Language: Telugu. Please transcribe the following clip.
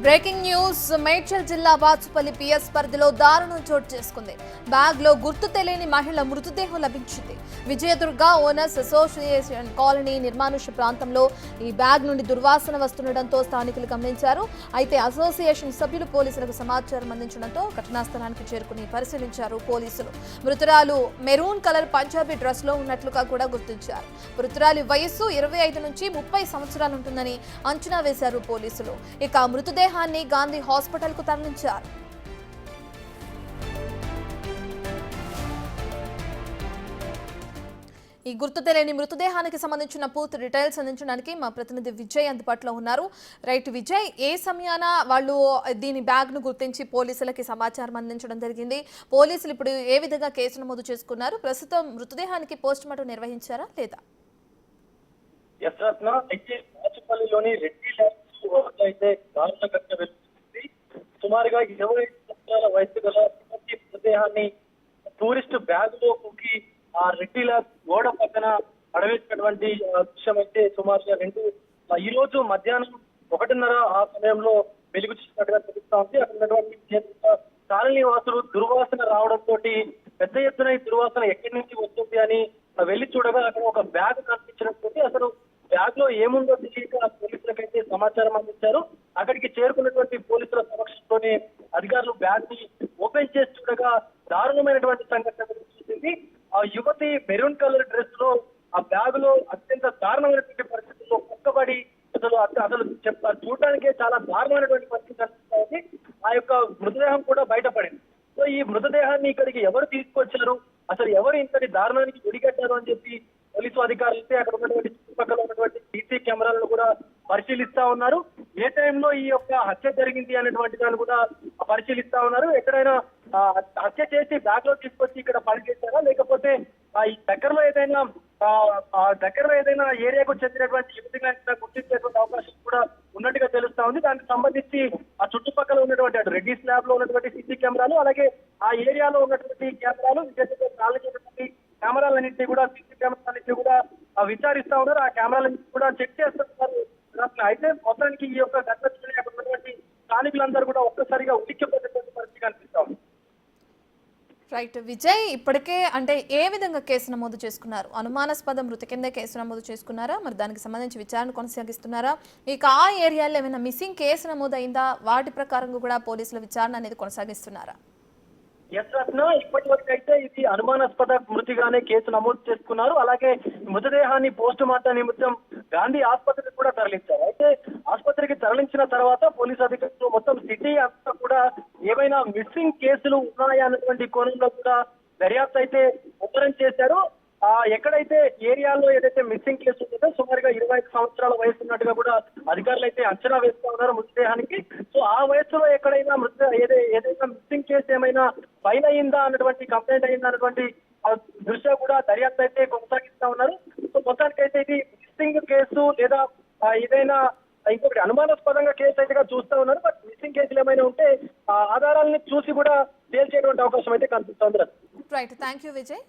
బ్రేకింగ్ న్యూస్ మేడ్చల్ జిల్లా బాచుపల్లి పిఎస్ పరిధిలో దారుణం చోటు చేసుకుంది. బ్యాగ్ లో గుర్తు తెలియని మహిళ మృతదేహం లభించింది. విజయదుర్గ ఓనర్స్ అసోసియేషన్ కాలనీ నిర్మానుష్య ప్రాంతంలో ఈ బ్యాగ్ నుండి దుర్వాసన వస్తుండటంతో స్థానికులు గమనించారు. అయితే అసోసియేషన్ సభ్యులు పోలీసులకు సమాచారం అందించడంతో ఘటనా స్థలానికి చేరుకుని పరిశీలించారు పోలీసులు. మృతురాలు మెరూన్ కలర్ పంజాబీ డ్రెస్ లో ఉన్నట్లుగా కూడా గుర్తించారు. మృతురాలి వయస్సు 25 నుంచి 30 సంవత్సరాలు ఉంటుందని అంచనా వేశారు పోలీసులు. ఇక మృతదేహాన్ని గాంధీ హాస్పిటల్ కు తరలించారు. ఈ గుర్తు తెలియని మృతదేహానికి సంబంధించిన పూర్తి డీటెయిల్స్ అందించడానికి మా ప్రతినిధి విజయ్ అందుబాటులో ఉన్నారు. రైట్ విజయ్, ఏ సమయాన వాళ్ళు దీని బ్యాగ్ ను గుర్తించి పోలీసులకి సమాచారం అందించడం జరిగింది? పోలీసులు ఇప్పుడు ఏ విధంగా కేసు నమోదు చేసుకున్నారు? ప్రస్తుతం మృతదేహానికి పోస్ట్ మార్టం నిర్వహించారా లేదా? బాచుపల్లిలోని రెడ్డి ల్యాబ్స్ అయితే దారుణ ఘటన వెలువడింది. సుమారుగా 25 సంవత్సరాల వయసు గల మృతదేహాన్ని టూరిస్ట్ బ్యాగ్ లో కుక్కి ఆ రెడ్డి ల్యాబ్ గోడ పక్కన అడవేసినటువంటి విషయం అయితే సుమారుగా ఈ రోజు మధ్యాహ్నం 1:30 ఆ సమయంలో వెలుగు చూసినట్టుగా తెలుస్తా ఉంది. అక్కడ ఉన్నటువంటి కాలనీ వాసులు దుర్వాసన రావడంతో పెద్ద ఎత్తున ఈ దుర్వాసన ఎక్కడి నుంచి వస్తుంది అని వెళ్లి చూడగా అక్కడ ఒక బ్యాగ్ కనిపించడంతో అసలు బ్యాగ్ లో ఏముందో తెలియక పోలీసులకైతే సమాచారం అందించారు. అక్కడికి చేరుకున్నటువంటి పోలీసుల సమక్షంలోనే అధికారులు బ్యాగ్ ని ఓపెన్ చేసి చూడగా దారుణమైనటువంటి సంఘటన చూసింది. ఆ యువతి మెరూన్ కలర్ డ్రెస్ లో ఆ బ్యాగ్ లో అత్యంత దారుణమైనటువంటి పరిస్థితుల్లో కుక్కబడి అసలు చూడడానికే చాలా దారుణమైనటువంటి పరిస్థితి కనిపిస్తా ఉంది. ఆ యొక్క మృతదేహం కూడా బయటపడింది. సో ఈ మృతదేహాన్ని ఇక్కడికి ఎవరు తీసుకొచ్చారు, అసలు ఎవరు ఇంతటి దారుణానికి ఒడిగట్టారు అని చెప్పి పోలీసు అధికారులు అయితే అక్కడ ఉన్నటువంటి చుట్టుపక్కల ఉన్నటువంటి సీసీ కెమెరాలను కూడా పరిశీలిస్తా ఉన్నారు. ఏ టైంలో ఈ యొక్క హత్య జరిగింది అనేటువంటి దాన్ని కూడా పరిశీలిస్తా ఉన్నారు. ఎక్కడైనా హత్య చేసి బ్యాగ్ లో తీసుకొచ్చి ఇక్కడ పనిచేస్తారా, లేకపోతే ఈ దగ్గరలో ఏదైనా ఏరియాకు చెందినటువంటి యువతిగా గుర్తించేటువంటి అవకాశం కూడా ఉన్నట్టుగా తెలుస్తా ఉంది. దానికి సంబంధించి ఆ చుట్టుపక్కల ఉన్నటువంటి అటు రెడ్డి స్లాబ్ లో ఉన్నటువంటి సీసీ కెమెరాలు, అలాగే ఆ ఏరియాలో ఉన్నటువంటి కెమెరాలు, ఉన్నటువంటి కెమెరాలన్నింటినీ కూడా సీసీ కెమెరాలన్నింటినీ కూడా విచారిస్తా ఉన్నారు. ఆ కెమెరాలన్నింటినీ కూడా చెక్ చేస్తున్నారు. అయితే మొత్తానికి ఈ యొక్క ఘటన అక్కడ ఉన్నటువంటి స్థానికులందరూ కూడా ఒక్కసారిగా ఉలిక్కిపోయేటువంటి పరిస్థితి కనిపిస్తా ఉంది. రైట్ విజయ్, ఇప్పటికే అంటే ఏ విధంగా కేసు నమోదు చేసుకున్నారు? అనుమానాస్పద మృతి కింద కేసు నమోదు చేసుకున్నారా? మరి దానికి సంబంధించి విచారణ కొనసాగిస్తున్నారా? ఇక ఆ ఏరియాలో ఏమైనా మిస్సింగ్ కేసు నమోదైందా? వాటి ప్రకారంగా కూడా పోలీసుల విచారణ అనేది కొనసాగిస్తున్నారా? ఇప్పటి వరకు అయితే ఇది అనుమానాస్పద మృతిగానే కేసు నమోదు చేసుకున్నారు. అలాగే మృతదేహాన్ని పోస్ట్ మార్టం నిమిత్తం గాంధీ ఆసుపత్రికి కూడా తరలించారు. అయితే ఆసుపత్రికి తరలించిన తర్వాత పోలీసు అధికారులు మొత్తం సిటీ అంతా కూడా ఏమైనా మిస్సింగ్ కేసులు ఉన్నాయా అన్నటువంటి కోణంలో కూడా దర్యాప్తు అయితే ముమ్మరం చేశారు. ఎక్కడైతే ఏరియాలో ఏదైతే మిస్సింగ్ కేసు ఉంటుందో సుమారుగా 25 సంవత్సరాల వయసు ఉన్నట్టుగా కూడా అధికారులు అయితే అంచనా వేస్తూ ఉన్నారు మృతదేహానికి. సో ఆ వయసులో ఎక్కడైనా ఏదైనా మిస్సింగ్ కేసు ఏమైనా ఫైల్ అయిందా అన్నటువంటి కంప్లైంట్ అయిందా అన్నటువంటి దృష్ట్యా కూడా దర్యాప్తు అయితే కొనసాగిస్తా ఉన్నారు. సో మొత్తానికైతే ఇది మిస్సింగ్ కేసు లేదా ఏదైనా ఇంకొకటి అనుమానాస్పదంగా కేసు అయితే చూస్తా ఉన్నారు. బట్ మిస్సింగ్ కేసులు ఏమైనా ఉంటే ఆధారాలను చూసి కూడా తేల్చేటువంటి అవకాశం అయితే కనిపిస్తుంది. Right, thank you Vijay.